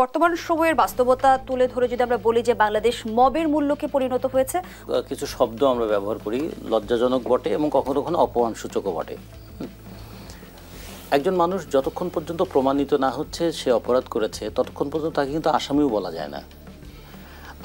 বর্তমান সময়ের বাস্তবতা তুলে ধরে যদি আমরা বলি যে বাংলাদেশ মবের মূল্যকে পরিণত হয়েছে, কিছু শব্দ আমরা ব্যবহার করি, লজ্জাজনক বটে এবং কখনো কখনো অপমানসূচকও বটে। একজন মানুষ যতক্ষণ পর্যন্ত প্রমাণিত না হচ্ছে সে অপরাধ করেছে ততক্ষণ পর্যন্ত তাকে কিন্তু আসামিও বলা যায় না।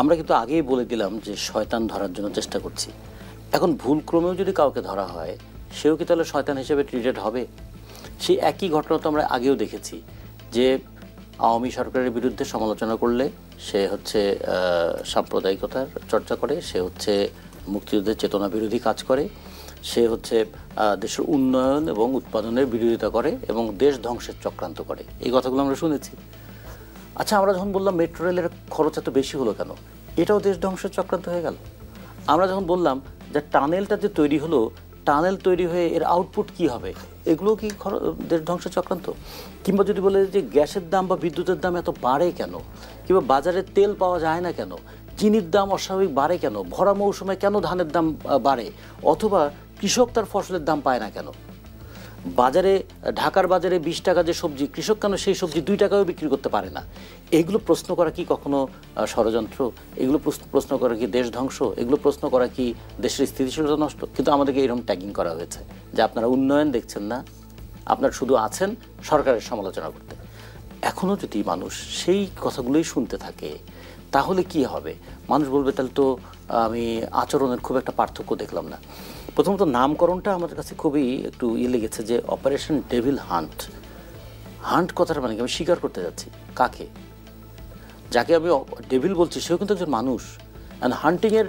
আমরা কিন্তু আগেই বলে দিলাম যে শয়তান ধরার জন্য চেষ্টা করছি। এখন ভুলক্রমেও যদি কাউকে ধরা হয় সেও কি তাহলে শয়তান হিসেবে ট্রিটেড হবে? সেই একই ঘটনা তো আমরা আগেও দেখেছি যে আওয়ামী সরকারের বিরুদ্ধে সমালোচনা করলে সে হচ্ছে সাম্প্রদায়িকতার চর্চা করে, সে হচ্ছে মুক্তিযুদ্ধের চেতনা বিরোধী কাজ করে, সে হচ্ছে দেশের উন্নয়ন এবং উৎপাদনের বিরোধিতা করে এবং দেশ ধ্বংসের চক্রান্ত করে। এই কথাগুলো আমরা শুনেছি। আচ্ছা, আমরা যখন বললাম মেট্রো রেলের খরচ এত বেশি হলো কেন, এটাও দেশ ধ্বংসের চক্রান্ত হয়ে গেল। আমরা যখন বললাম যে টানেলটা যে তৈরি হলো, টানেল তৈরি হয়ে এর আউটপুট কি হবে, এগুলোও কি দেশ ধ্বংসের চক্রান্ত? কিংবা যদি বলে যে গ্যাসের দাম বা বিদ্যুতের দাম এত বাড়ে কেন, কিংবা বাজারে তেল পাওয়া যায় না কেন, চিনির দাম অস্বাভাবিক বাড়ে কেন, ভরা মৌসুমে কেন ধানের দাম বাড়ে, অথবা কৃষক তার ফসলের দাম পায় না কেন, বাজারে ঢাকার বাজারে 20 টাকা যে সবজি, কৃষক কেন সেই সবজি 2 টাকাও বিক্রি করতে পারে না? এগুলো প্রশ্ন করা কি কখনো ষড়যন্ত্র? এগুলো প্রশ্ন করা কি দেশ ধ্বংস? এগুলো প্রশ্ন করা কি দেশের স্থিতিশীলতা নষ্ট? কিন্তু আমাদেরকে এরকম ট্যাগিং করা হয়েছে যে আপনারা উন্নয়ন দেখছেন না, আপনারা শুধু আছেন সরকারের সমালোচনা করতে। এখনও যদি মানুষ সেই কথাগুলোই শুনতে থাকে তাহলে কি হবে? মানুষ বলবে তাহলে তো আমি আচরণের খুব একটা পার্থক্য দেখলাম না। প্রথমত নামকরণটা আমাদের কাছে খুবই একটু লেগেছে যে অপারেশন ডেভিল হান্ট। হান্ট কথাটা মানে আমি স্বীকার করতে যাচ্ছি কাকে? যাকে আমি ডেভিল বলছি সেও কিন্তু একজন মানুষ। অ্যান্ড হান্টিংয়ের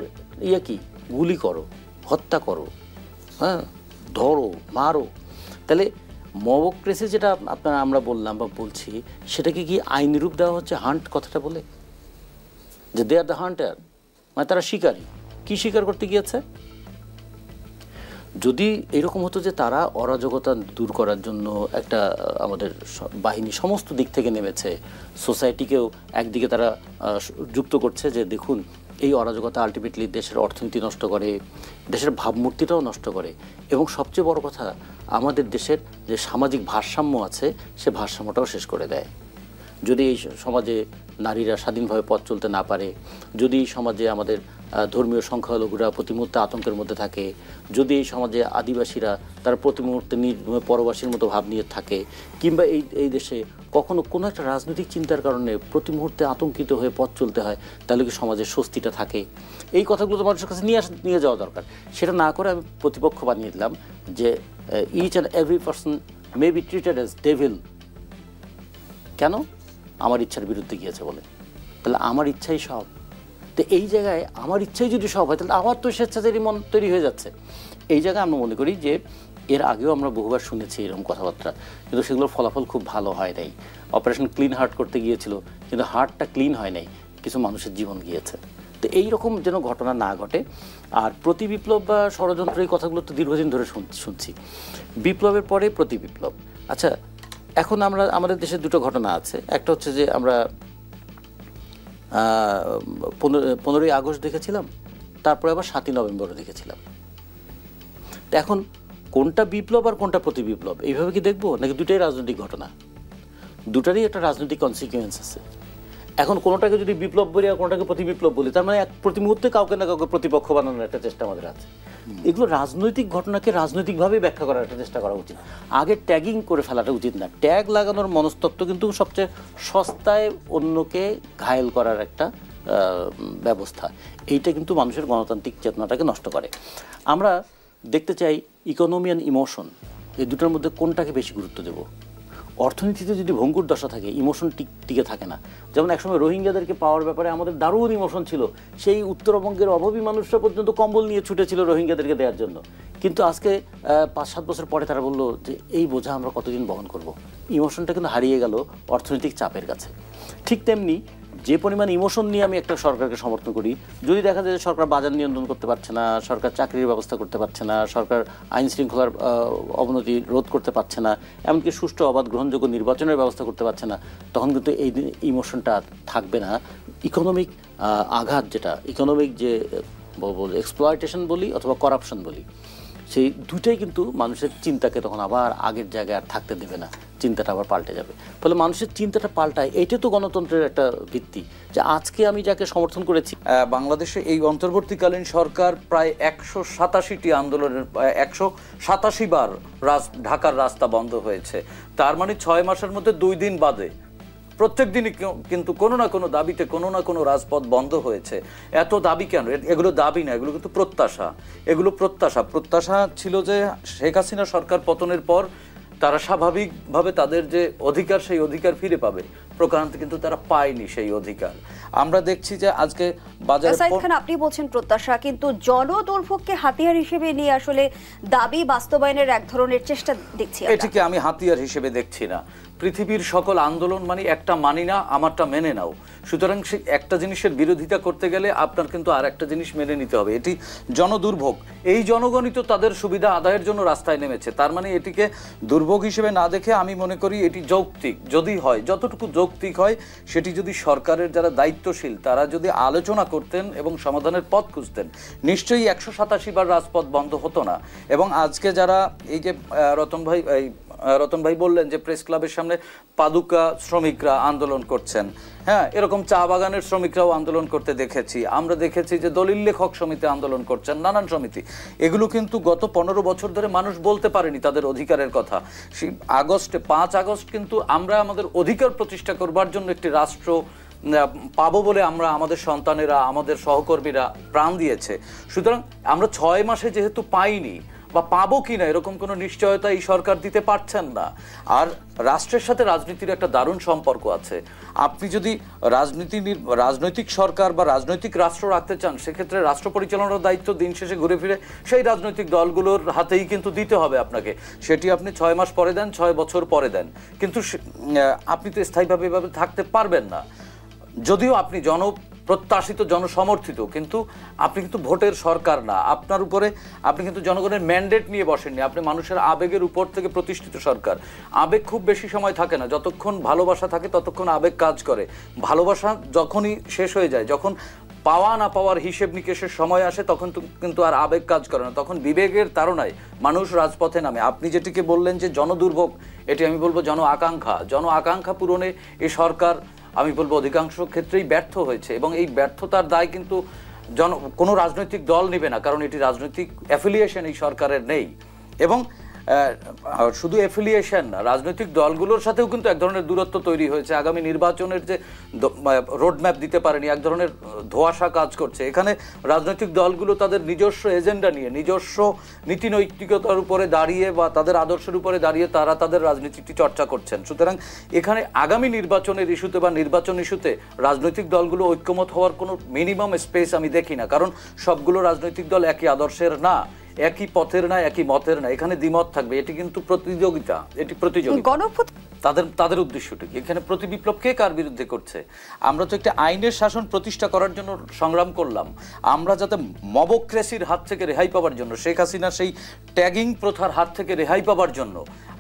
কি? গুলি করো, হত্যা করো, হ্যাঁ, ধরো, মারো। তাহলে মবক্রেসি যেটা আমরা বললাম বা বলছি সেটাকে কি আইনি রূপ দেওয়া হচ্ছে হান্ট কথাটা বলে? যে দে আর দ্য হান্টার, মানে তারা শিকারী। কি শিকার করতে গিয়েছে? যদি এরকম হতো যে তারা অরাজকতা দূর করার জন্য একটা আমাদের বাহিনী সমস্ত দিক থেকে নেমেছে, সোসাইটিকেও একদিকে তারা যুক্ত করছে যে দেখুন এই অরাজকতা আলটিমেটলি দেশের অর্থনীতি নষ্ট করে, দেশের ভাবমূর্তিটাও নষ্ট করে, এবং সবচেয়ে বড় কথা আমাদের দেশের যে সামাজিক ভারসাম্য আছে সে ভারসাম্যটাও শেষ করে দেয়। যদি এই সমাজে নারীরা স্বাধীনভাবে পথ চলতে না পারে, যদি এই সমাজে আমাদের ধর্মীয় সংখ্যালঘুরা প্রতি মুহূর্তে আতঙ্কের মধ্যে থাকে, যদি এই সমাজে আদিবাসীরা তারা প্রতি মুহূর্তে পরবাসীর মতো ভাব নিয়ে থাকে, কিংবা এই দেশে কখনো কোনো একটা রাজনৈতিক চিন্তার কারণে প্রতি মুহূর্তে আতঙ্কিত হয়ে পথ চলতে হয়, তাহলে কি সমাজের স্বস্তিটা থাকে? এই কথাগুলো তো মানুষের কাছে নিয়ে যাওয়া দরকার। সেটা না করে আমি প্রতিপক্ষ বানিয়ে দিলাম যে each and every person may be treated as devil. কেন? আমার ইচ্ছার বিরুদ্ধে গিয়েছে বলে। তাহলে আমার ইচ্ছাই সব। তো এই জায়গায় আমার ইচ্ছাই যদি সব হয় তাহলে আমার তো স্বেচ্ছাচারী মন তৈরি হয়ে যাচ্ছে। এই জায়গায় আমরা মনে করি যে এর আগেও আমরা বহুবার শুনেছি এরকম কথাবার্তা, কিন্তু সেগুলোর ফলাফল খুব ভালো হয় নাই। অপারেশন ক্লিন হার্ট করতে গিয়েছিল, কিন্তু হার্টটা ক্লিন হয় নাই, কিছু মানুষের জীবন গিয়েছে। তো এইরকম যেন ঘটনা না ঘটে। আর প্রতি বিপ্লব বা ষড়যন্ত্র এই কথাগুলো তো দীর্ঘদিন ধরে শুনছি। বিপ্লবের পরে প্রতি বিপ্লব। আচ্ছা, এখন আমাদের দেশে দুটো ঘটনা আছে। একটা হচ্ছে যে আমরা 15ই আগস্ট দেখেছিলাম, তারপরে আবার 7ই নভেম্বরও দেখেছিলাম। তো এখন কোনটা বিপ্লব আর কোনটা প্রতি বিপ্লব এইভাবে কি দেখবো, নাকি দুটাই রাজনৈতিক ঘটনা? দুটারই একটা রাজনৈতিক কনসিকুয়েন্স আছে। এখন কোনোটাকে যদি বিপ্লব বলি আর কোনোটাকে প্রতি বিপ্লব বলি, তার মানে প্রতি মুহূর্তে কাউকে না কাউকে প্রতিপক্ষ বানানোর একটা চেষ্টা আমাদের আছে। এগুলো রাজনৈতিক ঘটনাকে রাজনৈতিকভাবেই ব্যাখ্যা করার একটা চেষ্টা করা উচিত। আগে ট্যাগিং করে ফেলাটা উচিত না। ট্যাগ লাগানোর মনস্তত্ত্ব কিন্তু সবচেয়ে সস্তায় অন্যকে ঘায়েল করার একটা ব্যবস্থা। এইটা কিন্তু মানুষের গণতান্ত্রিক চেতনাটাকে নষ্ট করে। আমরা দেখতে চাই ইকোনমি অ্যান্ড ইমোশন, এই দুটোর মধ্যে কোনটাকে বেশি গুরুত্ব দেব। অর্থনীতিতে যদি ভঙ্গুর দশা থাকে, ইমোশন টিকে থাকে না। যেমন একসময় রোহিঙ্গাদেরকে পাওয়ার ব্যাপারে আমাদের দারুণ ইমোশন ছিল, সেই উত্তরবঙ্গের অভাবী মানুষরা পর্যন্ত কম্বল নিয়ে ছুটেছিল রোহিঙ্গাদেরকে দেওয়ার জন্য। কিন্তু আজকে 5-7 বছর পরে তারা বললো যে এই বোঝা আমরা কতদিন বহন করব। ইমোশনটা কিন্তু হারিয়ে গেল অর্থনৈতিক চাপের কাছে। ঠিক তেমনি যে পরিমাণ ইমোশন নিয়ে আমি একটা সরকারকে সমর্থন করি, যদি দেখা যায় যে সরকার বাজার নিয়ন্ত্রণ করতে পারছে না, সরকার চাকরির ব্যবস্থা করতে পারছে না, সরকার আইন শৃঙ্খলার অবনতি রোধ করতে পারছে না, এমনকি সুষ্ঠু অবাধ গ্রহণযোগ্য নির্বাচনের ব্যবস্থা করতে পারছে না, তখন কিন্তু এই ইমোশনটা থাকবে না। ইকোনমিক আঘাত, যেটা ইকোনমিক যে এক্সপ্লয়টেশন বলি অথবা করাপশন বলি, সেই দুটাই কিন্তু মানুষের চিন্তাকে তখন আবার আগের জায়গায় আর থাকতে দেবে না। চিন্তাটা আবার পাল্টে যাবে। ফলে মানুষের চিন্তাটা পাল্টায়, এইটা তো গণতন্ত্রের একটা ভিত্তি, যে আজকে আমি যাকে সমর্থন করেছি। বাংলাদেশে এই অন্তর্বর্তীকালীন সরকার প্রায় 187টি আন্দোলনের 187 বার ঢাকার রাস্তা বন্ধ হয়েছে। তার মানে 6 মাসের মধ্যে 2 দিন বাদে প্রত্যেক দিনই কিন্তু কোনো না কোনো দাবিতে কোনো না কোনো রাজপথ বন্ধ হয়েছে। এত দাবি কেন? এগুলো দাবি না, এগুলো কিন্তু প্রত্যাশা। এগুলো প্রত্যাশা ছিল যে শেখ হাসিনা সরকার পতনের পর তারা স্বাভাবিকভাবে তাদের যে অধিকার, সেই অধিকার ফিরে পাবে। প্রকারান্তে কিন্তু তারা পায়নি সেই অধিকার। আমরা দেখছি যে আজকে বাজারে আপনি বলছেন প্রত্যাশা, কিন্তু জনদুর্ভোগকে হাতিয়ার হিসেবে নিয়ে আসলে দাবি বাস্তবায়নের এক ধরনের চেষ্টা দেখছি। এটিকে আমি হাতিয়ার হিসেবে দেখছি না। পৃথিবীর সকল আন্দোলন মানে একটা মানি না, আমারটা মেনে নাও। সুতরাং সে একটা জিনিসের বিরোধিতা করতে গেলে আপনার কিন্তু আর একটা জিনিস মেনে নিতে হবে। এটি জনদুর্ভোগ। এই জনগণই তো তাদের সুবিধা আদায়ের জন্য রাস্তায় নেমেছে। তার মানে এটিকে দুর্ভোগ হিসেবে না দেখে আমি মনে করি এটি যৌক্তিক। যদি হয়, যতটুকু যৌক্তিক হয়, সেটি যদি সরকারের যারা দায়িত্বশীল তারা যদি আলোচনা করতেন এবং সমাধানের পথ খুঁজতেন, নিশ্চয়ই 187 বার রাজপথ বন্ধ হতো না। এবং আজকে যারা এই যে রতন ভাই বললেন যে প্রেস ক্লাবের সামনে পাদুকা শ্রমিকরা আন্দোলন করছেন, হ্যাঁ, এরকম চা বাগানের শ্রমিকরাও আন্দোলন করতে দেখেছি। আমরা দেখেছি যে দলিল লেখক সমিতি আন্দোলন করছেন, নানান সমিতি। এগুলো কিন্তু গত 15 বছর ধরে মানুষ বলতে পারেনি তাদের অধিকারের কথা। সেই 5 আগস্ট কিন্তু আমরা আমাদের অধিকার প্রতিষ্ঠা করবার জন্য একটি রাষ্ট্র পাবো বলে আমরা, আমাদের সন্তানেরা, আমাদের সহকর্মীরা প্রাণ দিয়েছে। সুতরাং আমরা 6 মাসে যেহেতু পাইনি বা পাবো কিনা এরকম কোনো নিশ্চয়তা এই সরকার দিতে পারছেন না। আর রাষ্ট্রের সাথে রাজনীতির একটা দারুণ সম্পর্ক আছে। আপনি যদি রাজনৈতিক সরকার বা রাজনৈতিক রাষ্ট্র রাখতে চান, সেক্ষেত্রে রাষ্ট্র পরিচালনার দায়িত্ব দিন শেষে ঘুরে ফিরে সেই রাজনৈতিক দলগুলোর হাতেই কিন্তু দিতে হবে আপনাকে। সেটি আপনি 6 মাস পরে দেন, 6 বছর পরে দেন, কিন্তু আপনি তো স্থায়ীভাবে এভাবে থাকতে পারবেন না। যদিও আপনি প্রত্যাশিত, জনসমর্থিত, কিন্তু আপনি কিন্তু ভোটের সরকার না। আপনার উপরে আপনি কিন্তু জনগণের ম্যান্ডেট নিয়ে বসেননি, আপনি মানুষের আবেগের উপর থেকে প্রতিষ্ঠিত সরকার। আবেগ খুব বেশি সময় থাকে না, যতক্ষণ ভালোবাসা থাকে ততক্ষণ আবেগ কাজ করে। ভালোবাসা যখনই শেষ হয়ে যায়, যখন পাওয়া না পাওয়ার হিসেব নিকেশের সময় আসে, তখন কিন্তু আর আবেগ কাজ করে না, তখন বিবেকের তাড়নায় মানুষ রাজপথে নামে। আপনি যেটিকে বললেন যে জনদুর্ভোগ, এটি আমি বলবো জন আকাঙ্ক্ষা পূরণে এই সরকার আমি বলবো অধিকাংশ ক্ষেত্রেই ব্যর্থ হয়েছে। এবং এই ব্যর্থতার দায় কিন্তু কোনো রাজনৈতিক দল নেবে না, কারণ এটি রাজনৈতিক অ্যাফিলিয়েশন এই সরকারের নেই। এবং শুধু অ্যাফিলিয়েশন না, রাজনৈতিক দলগুলোর সাথেও কিন্তু এক ধরনের দূরত্ব তৈরি হয়েছে। আগামী নির্বাচনের যে রোডম্যাপ দিতে পারেনি, এক ধরনের ধোঁয়াশা কাজ করছে। এখানে রাজনৈতিক দলগুলো তাদের নিজস্ব এজেন্ডা নিয়ে, নিজস্ব নীতি নৈতিকতার উপরে দাঁড়িয়ে বা তাদের আদর্শের উপরে দাঁড়িয়ে তারা তাদের রাজনীতিটি চর্চা করছেন। সুতরাং এখানে আগামী নির্বাচনের ইস্যুতে বা নির্বাচন ইস্যুতে রাজনৈতিক দলগুলো ঐক্যমত হওয়ার কোনো মিনিমাম স্পেস আমি দেখি না, কারণ সবগুলো রাজনৈতিক দল একই আদর্শের না, একই পথের না, একই মতের না। এখানে দ্বিমত থাকবে। এটি কিন্তু প্রতিযোগিতা, এটি প্রতিযোগিতা। তাদের উদ্দেশ্যটি এখানে প্রতি বিপ্লব কে কার বিরুদ্ধে করছে? আমরা তো একটা আইনের শাসন প্রতিষ্ঠা করার জন্য সংগ্রাম করলাম। আমরা যাতে মবক্রেসির হাত থেকে রেহাই পাওয়ার জন্য, শেখ হাসিনা সেই ট্যাগিং প্রথার হাত থেকে রেহাই পাওয়ার জন্য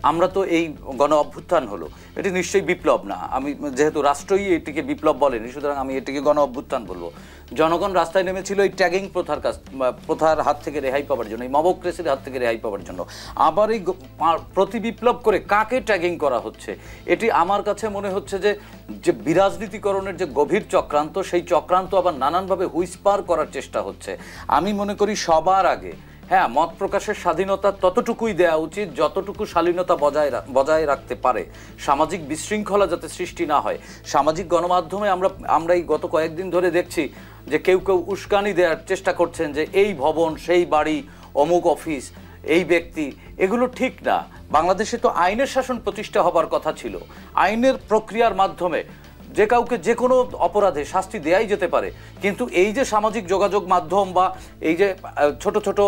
আমরা তো এই গণ অভ্যুত্থান হলো। এটি নিশ্চয়ই বিপ্লব না। আমি যেহেতু রাষ্ট্রই এটিকে বিপ্লব বলেনি, সুতরাং আমি এটিকে গণ অভ্যুত্থান বলবো। জনগণ রাস্তায় নেমেছিল এই ট্যাগিং প্রথার হাত থেকে রেহাই পাওয়ার জন্য, এই মবক্রেসির হাত থেকে রেহাই পাওয়ার জন্য। আবার এই প্রতি বিপ্লব করে কাকে ট্যাগিং করা হচ্ছে? এটি আমার কাছে মনে হচ্ছে যে বিরাজনীতিকরণের যে গভীর চক্রান্ত, সেই চক্রান্ত আবার নানানভাবে হুইসপার করার চেষ্টা হচ্ছে। আমি মনে করি সবার আগে হ্যাঁ, মত প্রকাশের স্বাধীনতা ততটুকুই দেওয়া উচিত যতটুকু শালীনতা বজায় রাখতে পারে। সামাজিক বিশৃঙ্খলা যাতে সৃষ্টি না হয়। সামাজিক গণমাধ্যমে আমরা এই গত কয়েকদিন ধরে দেখছি যে কেউ উস্কানি দেওয়ার চেষ্টা করছেন যে এই ভবন, সেই বাড়ি, অমুক অফিস, এই ব্যক্তি, এগুলো ঠিক না। বাংলাদেশে তো আইনের শাসন প্রতিষ্ঠা হবার কথা ছিল। আইনের প্রক্রিয়ার মাধ্যমে যে কাউকে যে কোনো অপরাধে শাস্তি দেয়াই যেতে পারে, কিন্তু এই যে সামাজিক যোগাযোগ মাধ্যম বা এই যে ছোট ছোট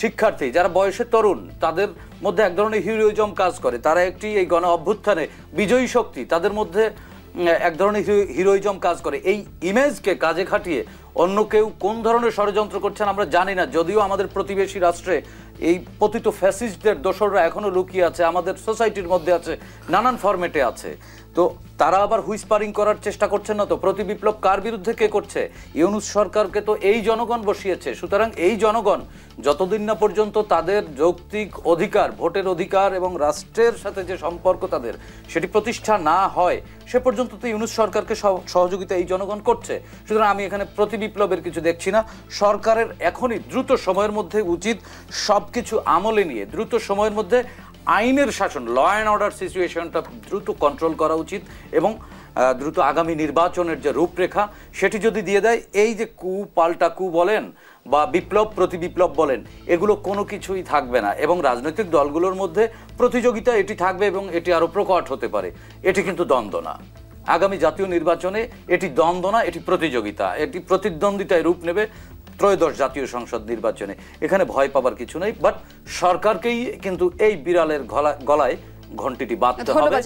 শিক্ষার্থী যারা বয়সে তরুণ, তাদের মধ্যে এক ধরনের হিরোইজম কাজ করে। তারা একটি এই গণ অভ্যুত্থানে বিজয়ী শক্তি, তাদের মধ্যে এক ধরনের হিরোইজম কাজ করে। এই ইমেজকে কাজে খাটিয়ে অন্য কেউ কোন ধরনের ষড়যন্ত্র করছেন আমরা জানি না। যদিও আমাদের প্রতিবেশী রাষ্ট্রে এই পতিত ফ্যাসিস্টদের দোসররা এখনো লুকিয়ে আছে, আমাদের সোসাইটির মধ্যে আছে, নানান ফরম্যাটে আছে। তো তারা আবার হুইসপারিং করার চেষ্টা করছেন না তো? প্রতি বিপ্লব কার বিরুদ্ধে কে করছে? ইউনূস সরকারকে তো এই জনগণ বসিয়েছে। সুতরাং এই জনগণ যতদিন না পর্যন্ত তাদের যৌক্তিক অধিকার, ভোটের অধিকার এবং রাষ্ট্রের সাথে যে সম্পর্ক তাদের সেটি প্রতিষ্ঠা না হয়, সে পর্যন্ত তো ইউনূস সরকারকে সহযোগিতা এই জনগণ করছে। সুতরাং আমি এখানে প্রতি বিপ্লবের কিছু দেখছি না। সরকারের এখনই দ্রুত সময়ের মধ্যে উচিত সব কিছু আমলে নিয়ে দ্রুত সময়ের মধ্যে আইনের শাসন, ল অ্যান্ড অর্ডার সিচুয়েশনটা দ্রুত কন্ট্রোল করা উচিত এবং দ্রুত আগামী নির্বাচনের যে রূপরেখা সেটি যদি দিয়ে দেয়, এই যে কু পাল্টা কু বলেন বা বিপ্লব প্রতি বিপ্লব বলেন, এগুলো কোনো কিছুই থাকবে না এবং রাজনৈতিক দলগুলোর মধ্যে প্রতিযোগিতা এটি থাকবে এবং এটি আরও প্রকট হতে পারে। এটি কিন্তু দ্বন্দ্ব না। আগামী জাতীয় নির্বাচনে এটি দ্বন্দ্ব না, এটি প্রতিযোগিতা, এটি প্রতিদ্বন্দ্বিতায় রূপ নেবে ত্রয়োদশ জাতীয় সংসদ নির্বাচনে। এখানে ভয় পাবার কিছু নেই, বাট সরকারকেই কিন্তু এই বিড়ালের গলায় ঘণ্টিটি বাঁধতে হবে।